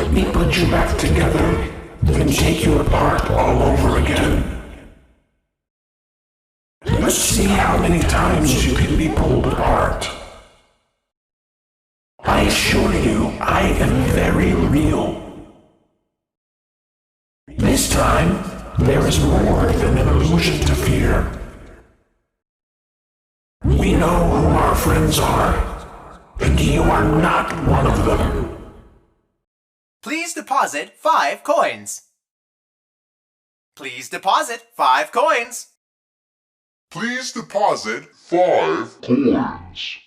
Let me put you back together, then take you apart all over again. Let's see how many times you can be pulled apart. I assure you, I am very real. This time, there is more than an illusion to fear. We know who our friends are, and you are not one of them. Please deposit 5 coins. Please deposit 5 coins. Please deposit 5 coins.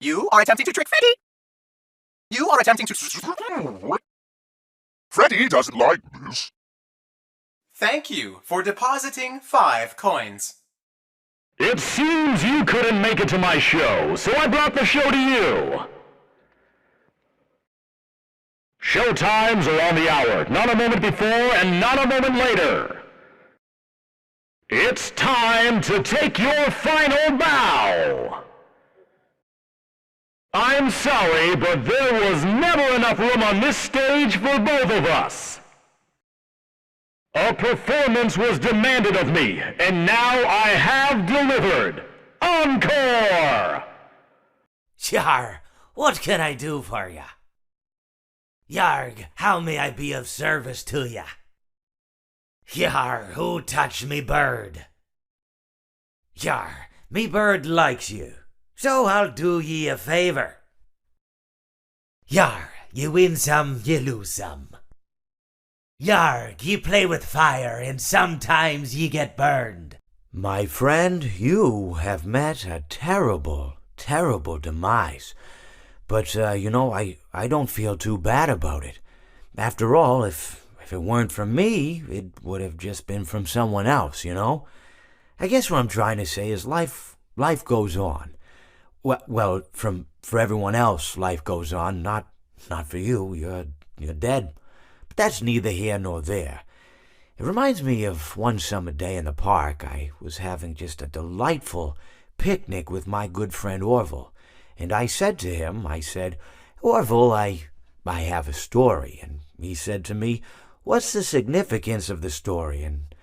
You are attempting to trick Freddy. You are attempting to... Freddy doesn't like this. Thank you for depositing 5 coins. It seems you couldn't make it to my show, so I brought the show to you. Show times are on the hour, not a moment before and not a moment later. It's time to take your final bow. I'm sorry, but there was never enough room on this stage for both of us. A performance was demanded of me, and now I have delivered. Encore! Yar, what can I do for ya? Yarg, how may I be of service to ya? Yar, who touched me bird? Yar, me bird likes you, so I'll do ye a favor. Yar, you win some, you lose some. Yarg, you play with fire, and sometimes ye get burned. My friend, you have met a terrible, terrible demise. But, I don't feel too bad about it. After all, if it weren't from me, it would have just been from someone else, you know? I guess what I'm trying to say is life goes on. Well, for everyone else, life goes on, not for you. You're dead. But that's neither here nor there. It reminds me of one summer day in the park. I was having just a delightful picnic with my good friend Orville. And I said to him, Orville, I have a story. And he said to me, what's the significance of the story? And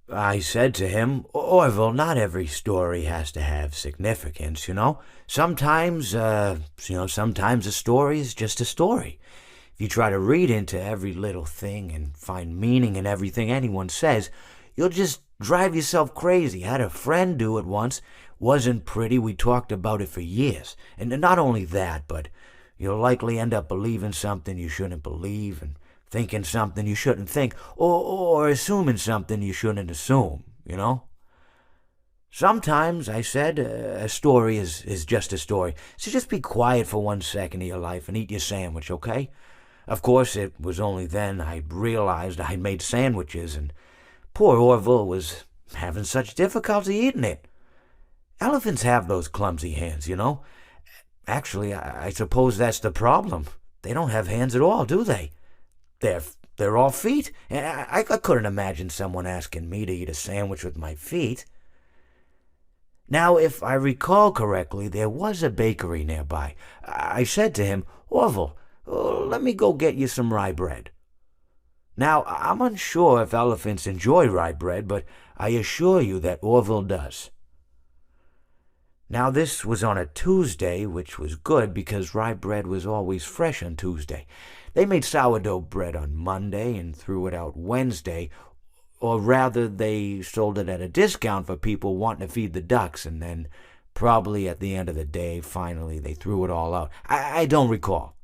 I said to him, Orville, not every story has to have significance, you know? Sometimes a story is just a story. If you try to read into every little thing and find meaning in everything anyone says, you'll just drive yourself crazy. I had a friend do it once. Wasn't pretty. We talked about it for years. And not only that, but you'll likely end up believing something you shouldn't believe and thinking something you shouldn't think, or assuming something you shouldn't assume, you know? Sometimes, I said, a story is just a story. So just be quiet for 1 second of your life and eat your sandwich, okay? Of course, it was only then I realized I'd made sandwiches, and poor Orville was having such difficulty eating it. Elephants have those clumsy hands, you know? Actually, I suppose that's the problem. They don't have hands at all, do they? They're all feet. And I couldn't imagine someone asking me to eat a sandwich with my feet. Now, if I recall correctly, there was a bakery nearby. I said to him, Orville, let me go get you some rye bread. Now, I'm unsure if elephants enjoy rye bread, but I assure you that Orville does. Now, this was on a Tuesday, which was good because rye bread was always fresh on Tuesday. They made sourdough bread on Monday and threw it out Wednesday, or rather they sold it at a discount for people wanting to feed the ducks, and then probably at the end of the day, finally, they threw it all out. I don't recall.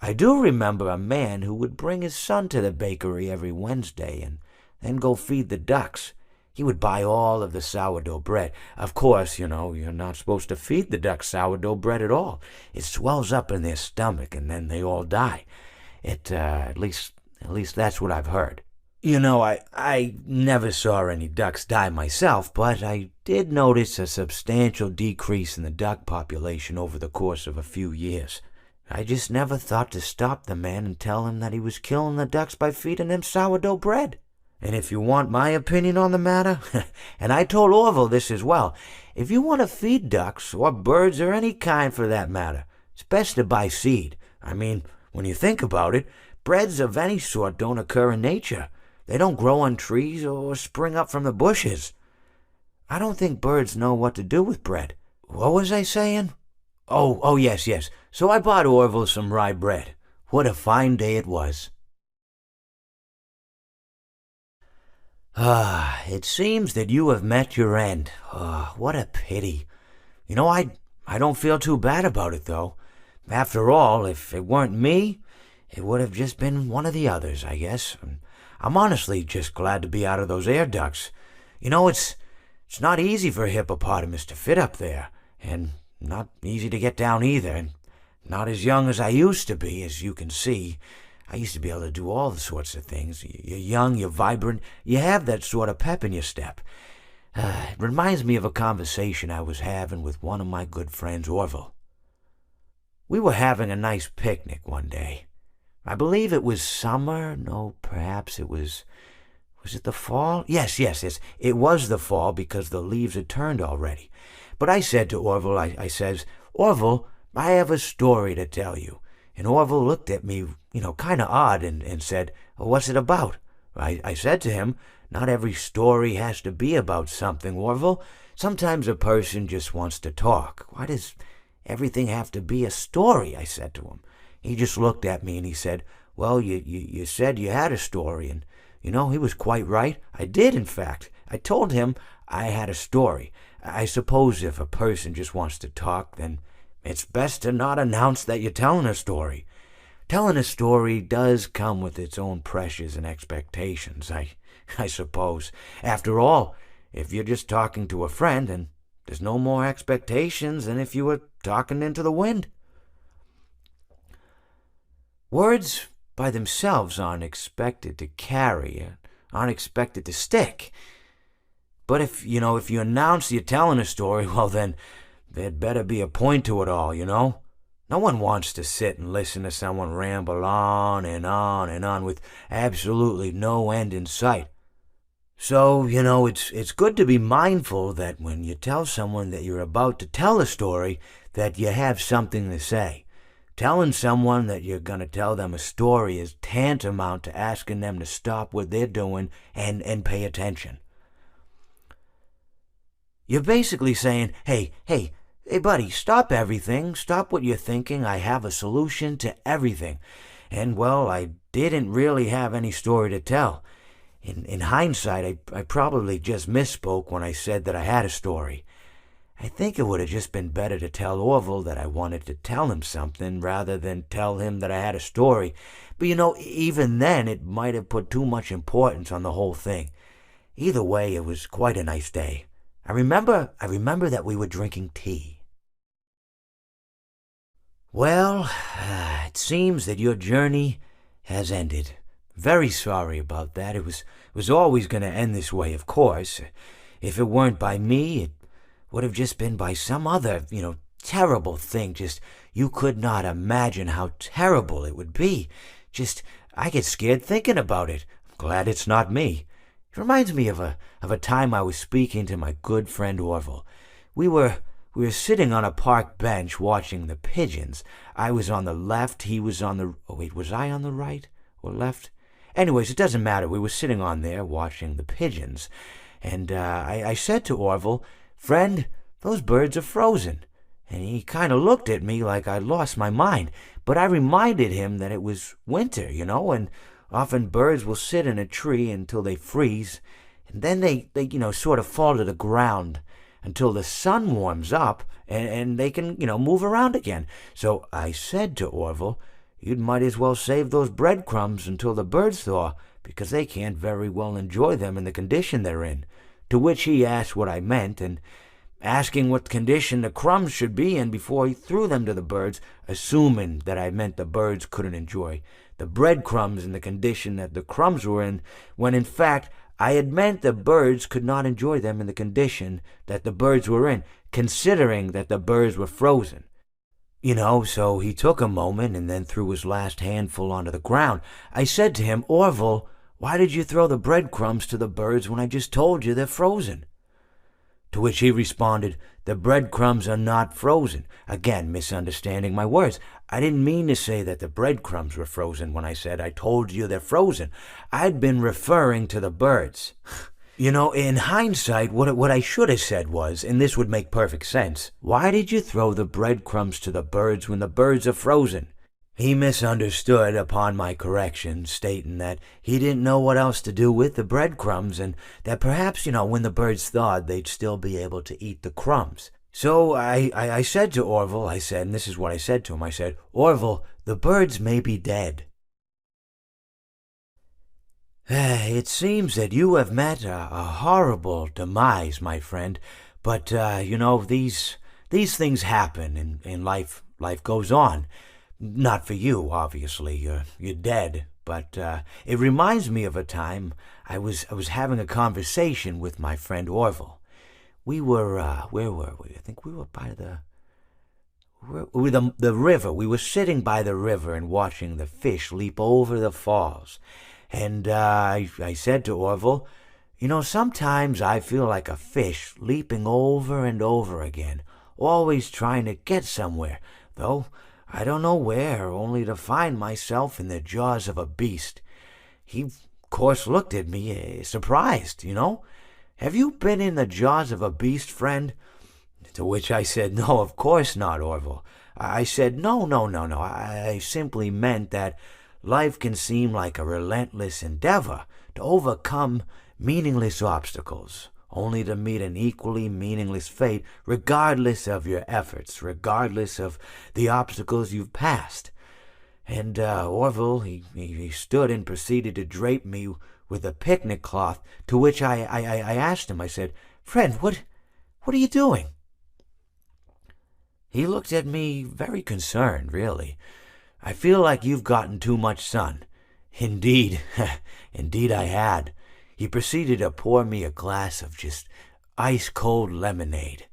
I do remember a man who would bring his son to the bakery every Wednesday and then go feed the ducks. He would buy all of the sourdough bread. Of course, you know, you're not supposed to feed the ducks sourdough bread at all. It swells up in their stomach and then they all die. At least that's what I've heard. You know, I never saw any ducks die myself, but I did notice a substantial decrease in the duck population over the course of a few years. I just never thought to stop the man and tell him that he was killing the ducks by feeding them sourdough bread. And if you want my opinion on the matter, and I told Orville this as well, if you want to feed ducks, or birds, or any kind for that matter, it's best to buy seed. I mean, when you think about it, breads of any sort don't occur in nature. They don't grow on trees or spring up from the bushes. I don't think birds know what to do with bread. What was I saying? Oh, yes. So I bought Orville some rye bread. What a fine day it was. It seems that you have met your end. What a pity. You know, I don't feel too bad about it, though. After all, if it weren't me, it would have just been one of the others, I guess. I'm honestly just glad to be out of those air ducts. You know, it's not easy for a hippopotamus to fit up there, and not easy to get down either, and not as young as I used to be, as you can see. I used to be able to do all sorts of things. You're young, you're vibrant, you have that sort of pep in your step. It reminds me of a conversation I was having with one of my good friends, Orville. We were having a nice picnic one day. I believe it was summer. No, perhaps it was it the fall? Yes. It was the fall because the leaves had turned already. But I said to Orville, I says, Orville, I have a story to tell you. And Orville looked at me, kind of odd and said, what's it about? I said to him, not every story has to be about something, Orville. Sometimes a person just wants to talk. Why does everything have to be a story? I said to him. He just looked at me and he said, well, you said you had a story. And, he was quite right. I did, in fact. I told him I had a story. I suppose if a person just wants to talk, then it's best to not announce that you're telling a story. Telling a story does come with its own pressures and expectations, I suppose. After all, if you're just talking to a friend, then there's no more expectations than if you were talking into the wind. Words by themselves aren't expected to carry, aren't expected to stick. But if you announce you're telling a story, well then, there'd better be a point to it all, No one wants to sit and listen to someone ramble on and on and on with absolutely no end in sight. So, it's good to be mindful that when you tell someone that you're about to tell a story, that you have something to say. Telling someone that you're going to tell them a story is tantamount to asking them to stop what they're doing and pay attention. You're basically saying, hey, buddy, stop everything. Stop what you're thinking. I have a solution to everything. And, well, I didn't really have any story to tell. In hindsight, I probably just misspoke when I said that I had a story. I think it would have just been better to tell Orville that I wanted to tell him something rather than tell him that I had a story. But, even then, it might have put too much importance on the whole thing. Either way, it was quite a nice day. I remember that we were drinking tea. Well, it seems that your journey has ended. Very sorry about that. It was always going to end this way, of course. If it weren't by me, it would have just been by some other, terrible thing. Just, you could not imagine how terrible it would be. Just, I get scared thinking about it. I'm glad it's not me. It reminds me of a time I was speaking to my good friend Orville. We were sitting on a park bench watching the pigeons. I was on the left, he was on the... Oh, wait, was I on the right or left? Anyways, it doesn't matter. We were sitting on there watching the pigeons. And I said to Orville, friend, those birds are frozen. And he kind of looked at me like I'd lost my mind. But I reminded him that it was winter, and often birds will sit in a tree until they freeze. And then they sort of fall to the ground until the sun warms up and they can, move around again. So I said to Orville, you might as well save those breadcrumbs until the birds thaw, because they can't very well enjoy them in the condition they're in. To which he asked what I meant, and asking what condition the crumbs should be in before he threw them to the birds, assuming that I meant the birds couldn't enjoy the breadcrumbs in the condition that the crumbs were in, when in fact I had meant the birds could not enjoy them in the condition that the birds were in, considering that the birds were frozen. So he took a moment and then threw his last handful onto the ground. I said to him, Orville, why did you throw the breadcrumbs to the birds when I just told you they're frozen? To which he responded, "The breadcrumbs are not frozen." Again, misunderstanding my words. I didn't mean to say that the breadcrumbs were frozen when I said I told you they're frozen. I'd been referring to the birds. You know, in hindsight, what I should have said was, and this would make perfect sense, why did you throw the breadcrumbs to the birds when the birds are frozen? He misunderstood upon my correction, stating that he didn't know what else to do with the breadcrumbs, and that perhaps, when the birds thawed, they'd still be able to eat the crumbs. So I said to Orville, and this is what I said to him, I said, "Orville, the birds may be dead." It seems that you have met a horrible demise, my friend, but, these things happen, and life goes on. Not for you, obviously, you're dead, but it reminds me of a time I was having a conversation with my friend Orville. We were, where were we? I think we were by the river. We were sitting by the river and watching the fish leap over the falls. And I said to Orville, sometimes I feel like a fish leaping over and over again, always trying to get somewhere, though I don't know where, only to find myself in the jaws of a beast. He, of course, looked at me, surprised, "Have you been in the jaws of a beast, friend?" To which I said, "No, of course not, Orville." I said, No. I simply meant that life can seem like a relentless endeavor to overcome meaningless obstacles, only to meet an equally meaningless fate, regardless of your efforts, regardless of the obstacles you've passed. And Orville, he stood and proceeded to drape me with a picnic cloth, to which I asked him, I said, "Friend, what are you doing?" He looked at me very concerned, really. "I feel like you've gotten too much sun." Indeed, indeed I had. He proceeded to pour me a glass of just ice-cold lemonade.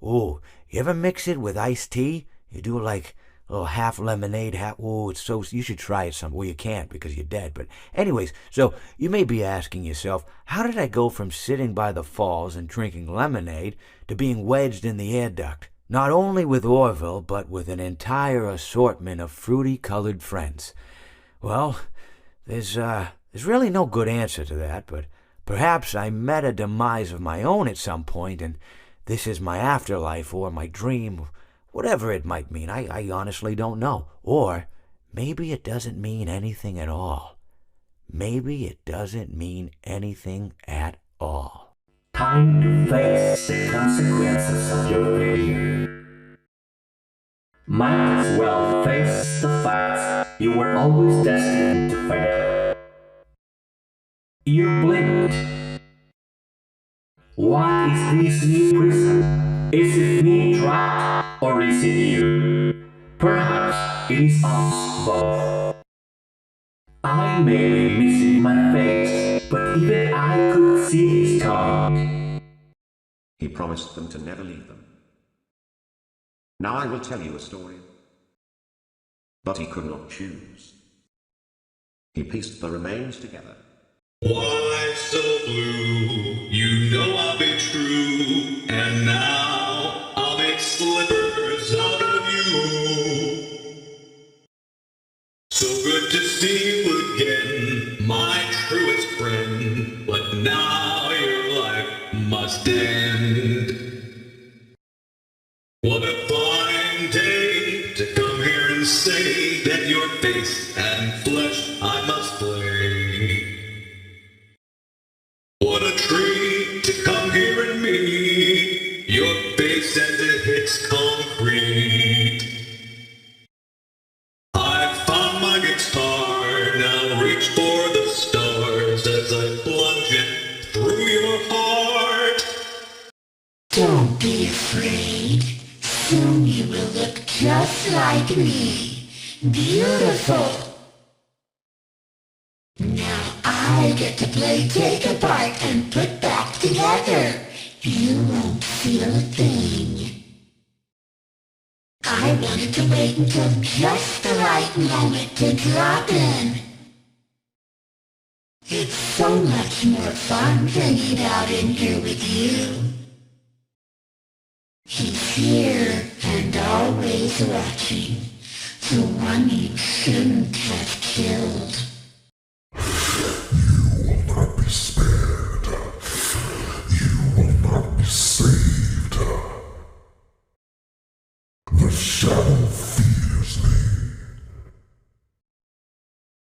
Ooh, you ever mix it with iced tea? You do like a little half lemonade, you should try it some. Well, you can't because you're dead. But anyways, so you may be asking yourself, how did I go from sitting by the falls and drinking lemonade to being wedged in the air duct? Not only with Orville, but with an entire assortment of fruity-colored friends. Well, there's really no good answer to that, but perhaps I met a demise of my own at some point, and this is my afterlife or my dream, whatever it might mean. I honestly don't know. Or maybe it doesn't mean anything at all. Maybe it doesn't mean anything at all. Time to face the consequences of your failure. Might as well face the facts. You were always destined to fail. You blinked. What is this new prison? Is it me trapped, or is it you? Perhaps it is us both. I may be missing my face, but even I could see his tongue. He promised them to never leave them. Now I will tell you a story. But he could not choose. He pieced the remains together. Why so blue? You know I'll be true, and now I'll make slippers out of you. So good to see you again, my truest friend, but now your life must end. What a fine day to come here and say that your face and flesh I must play. What a treat to come here and meet your face as it hits concrete. I found my guitar, now reach for the stars as I plunge it through your heart. Don't be afraid. Soon you will look just like me. Beautiful. Now I get to play take apart and put back together. You won't feel a thing. I wanted to wait until just the right moment to drop in. It's so much more fun hanging out in here with you. He's here and always watching, the one you shouldn't have killed. You will not be spared. You will not be saved. The shadow fears me.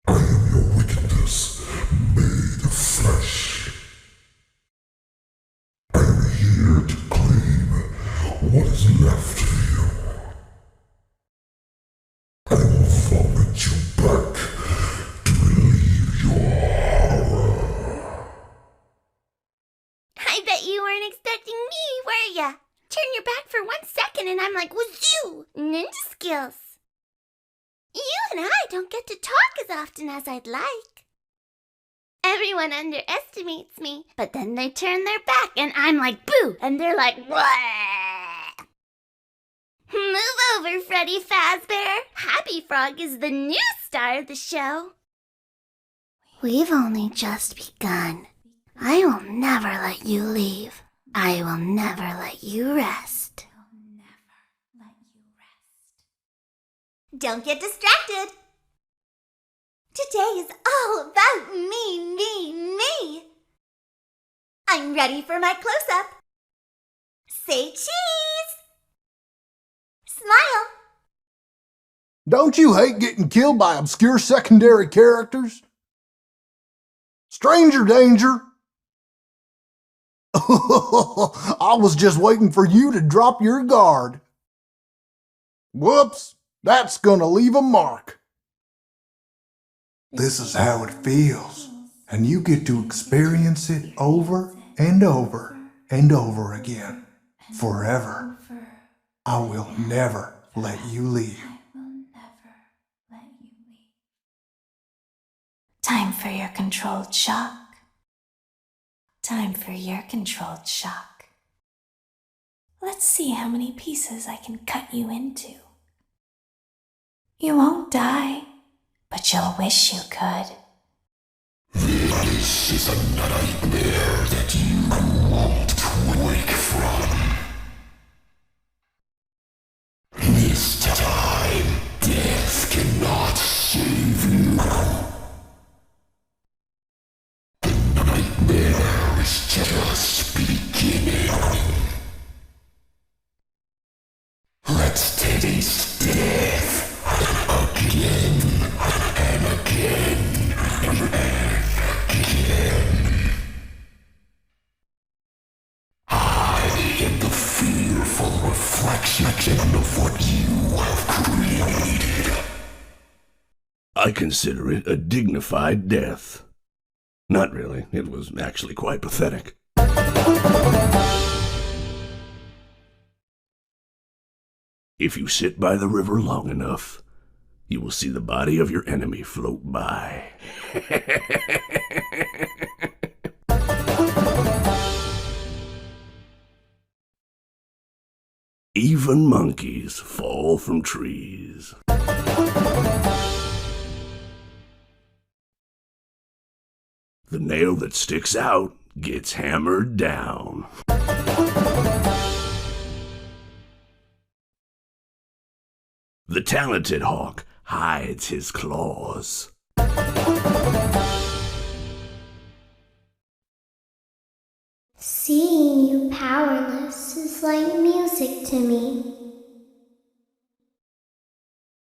I am your wickedness made of flesh. I am here to claim what is left of you. I will vomit you back to relieve your horror. I bet you weren't expecting me, were ya? Turn your back for 1 second and I'm like, wazoo! Ninja skills. You and I don't get to talk as often as I'd like. Everyone underestimates me, but then they turn their back and I'm like, boo! And they're like, wah! Move over, Freddy Fazbear. Happy Frog is the new star of the show. We've only just begun. I will never let you leave. I will never let you rest. Don't get distracted. Today is all about me. I'm ready for my close-up. Say cheese. Smile. Don't you hate getting killed by obscure secondary characters? Stranger danger! I was just waiting for you to drop your guard. Whoops, that's gonna leave a mark. This is how it feels, and you get to experience it over and over and over again, forever. I will never let you leave. Time for your controlled shock. Time for your controlled shock. Let's see how many pieces I can cut you into. You won't die, but you'll wish you could. This is a nightmare that you won't wake from. This time, death cannot save you. The nightmare is just beginning. Let's taste death again and again and again. I am the fearful reflection of what you have created. I consider it a dignified death. Not really. It was actually quite pathetic. If you sit by the river long enough, you will see the body of your enemy float by. Even monkeys fall from trees. The nail that sticks out gets hammered down. The talented hawk hides his claws. Seeing you powerless is like music to me.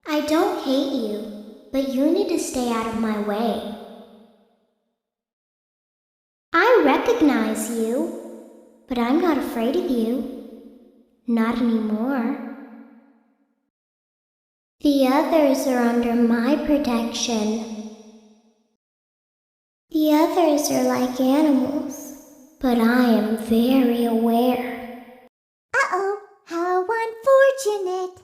I don't hate you, but you need to stay out of my way. I recognize you, but I'm not afraid of you. Not anymore. The others are under my protection. The others are like animals, but I am very aware. Uh-oh, how unfortunate.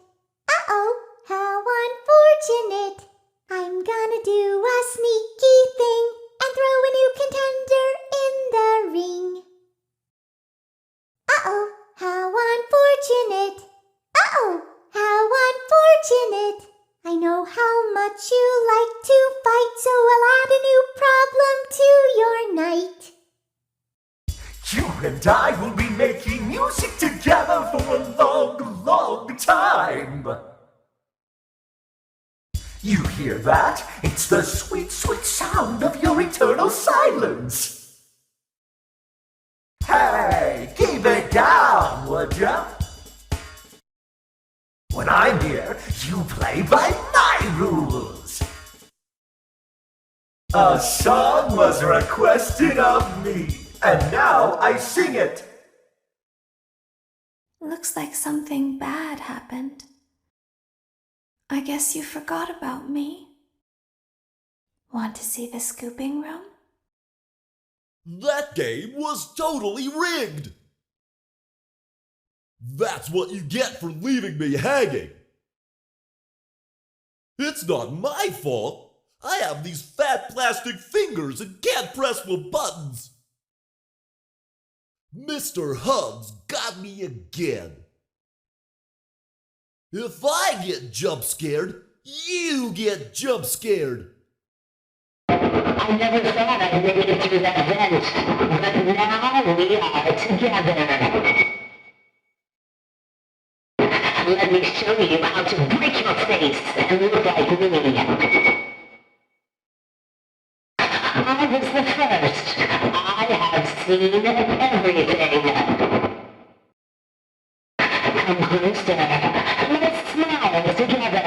Uh-oh, how unfortunate. I'm gonna do a sneaky thing and throw a new contender in the ring. Uh-oh, how unfortunate. Uh-oh, how unfortunate. I know how much you like to fight, so I'll add a new problem to your night. You and I will be making music together for a long, long time. You hear that? It's the sweet, sweet sound of your eternal silence. Hey, keep it down, would ya? When I'm here, you play by my rules. A song was requested of me, and now I sing it. Looks like something bad happened. I guess you forgot about me. Want to see the scooping room? That game was totally rigged! That's what you get for leaving me hanging! It's not my fault! I have these fat plastic fingers and can't press the buttons! Mr. Hugs got me again! If I get jump scared, you get jump scared! I never thought I'd make it through that vent, but now we are together. Let me show you how to break your face and look like me. I was the first. I have seen everything. Come closer. Let's smile together.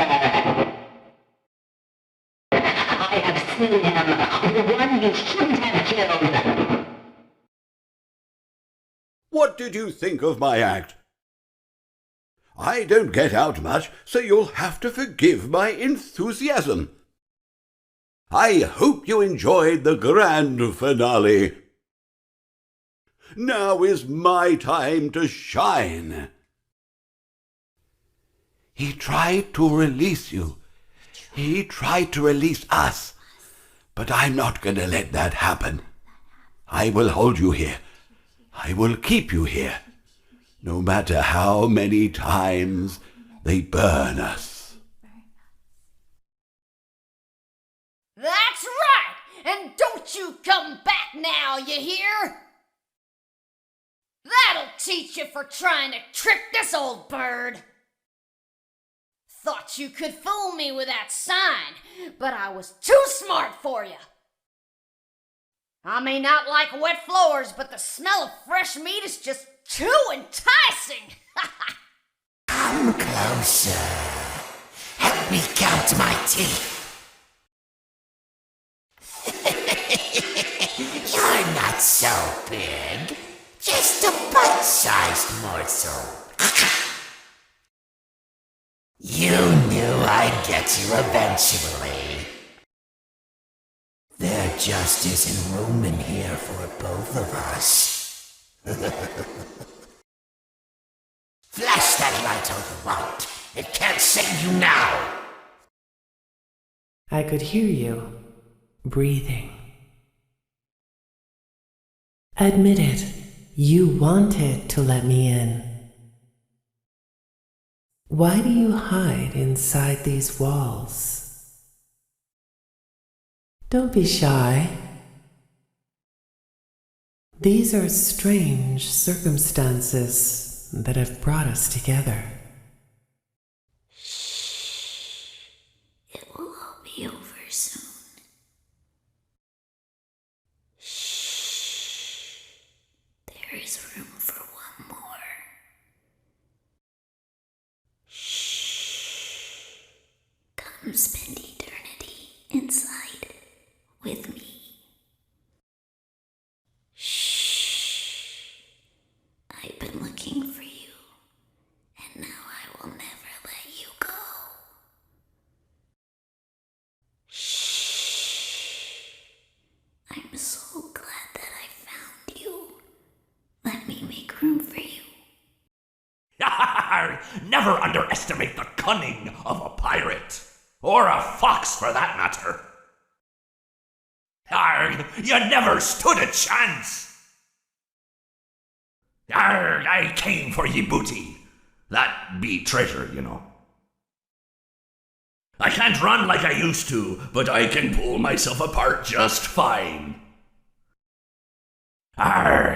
I have seen him, the one you shouldn't have killed. What did you think of my act? I don't get out much, so you'll have to forgive my enthusiasm. I hope you enjoyed the grand finale. Now is my time to shine. He tried to release you. He tried to release us. But I'm not going to let that happen. I will hold you here. I will keep you here. No matter how many times they burn us. That's right! And don't you come back now, you hear? That'll teach you for trying to trick this old bird. Thought you could fool me with that sign, but I was too smart for you. I may not like wet floors, but the smell of fresh meat is just too enticing. Come closer. Help me count my teeth. You're not so big. Just a bite-sized morsel. You knew I'd get you eventually. There just isn't room in here for both of us. Flash that light all you want. It can't save you now. I could hear you breathing. Admit it, you wanted to let me in. Why do you hide inside these walls? Don't be shy. These are strange circumstances that have brought us together. Shh. It will all be over soon. Shh. There is room for one more. Shh. Come spend eternity inside with me. Shh. I've been looking for you, and now I will never let you go. Shh. I'm so glad that I found you. Let me make room for you. Never underestimate the cunning of a pirate. Or a fox, for that matter. You never stood a chance. I came for ye booty. That be treasure, you know. I can't run like I used to, but I can pull myself apart just fine.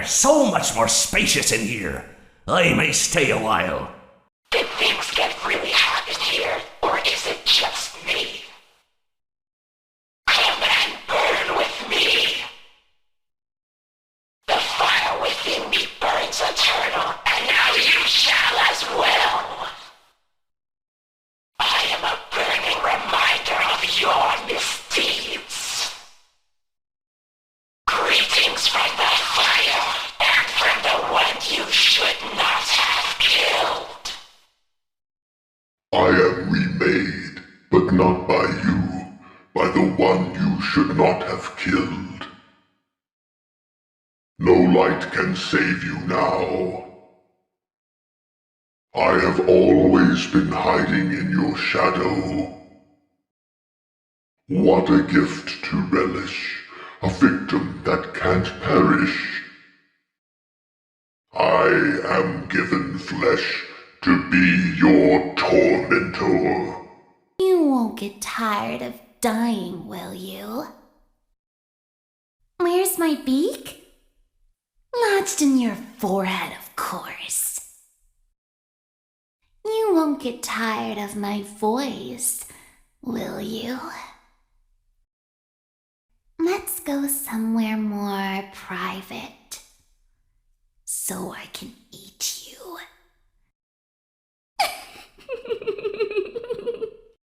So much more spacious in here. I may stay a while. Did things get really hot in here, or is it just me? Come and burn with me. The fire within me burns eternal, and now you shall as well. I am a burning reminder of your misdeeds. Greetings from the fire, and from the one you should not have killed. I am remade, but not by you, by the one you should not have killed. No light can save you now. I have always been hiding in your shadow. What a gift to relish, a victim that can't perish. I am given flesh to be your tormentor. You won't get tired of dying, will you? Where's my beak? Lodged in your forehead, of course. You won't get tired of my voice, will you? Let's go somewhere more private, so I can eat you.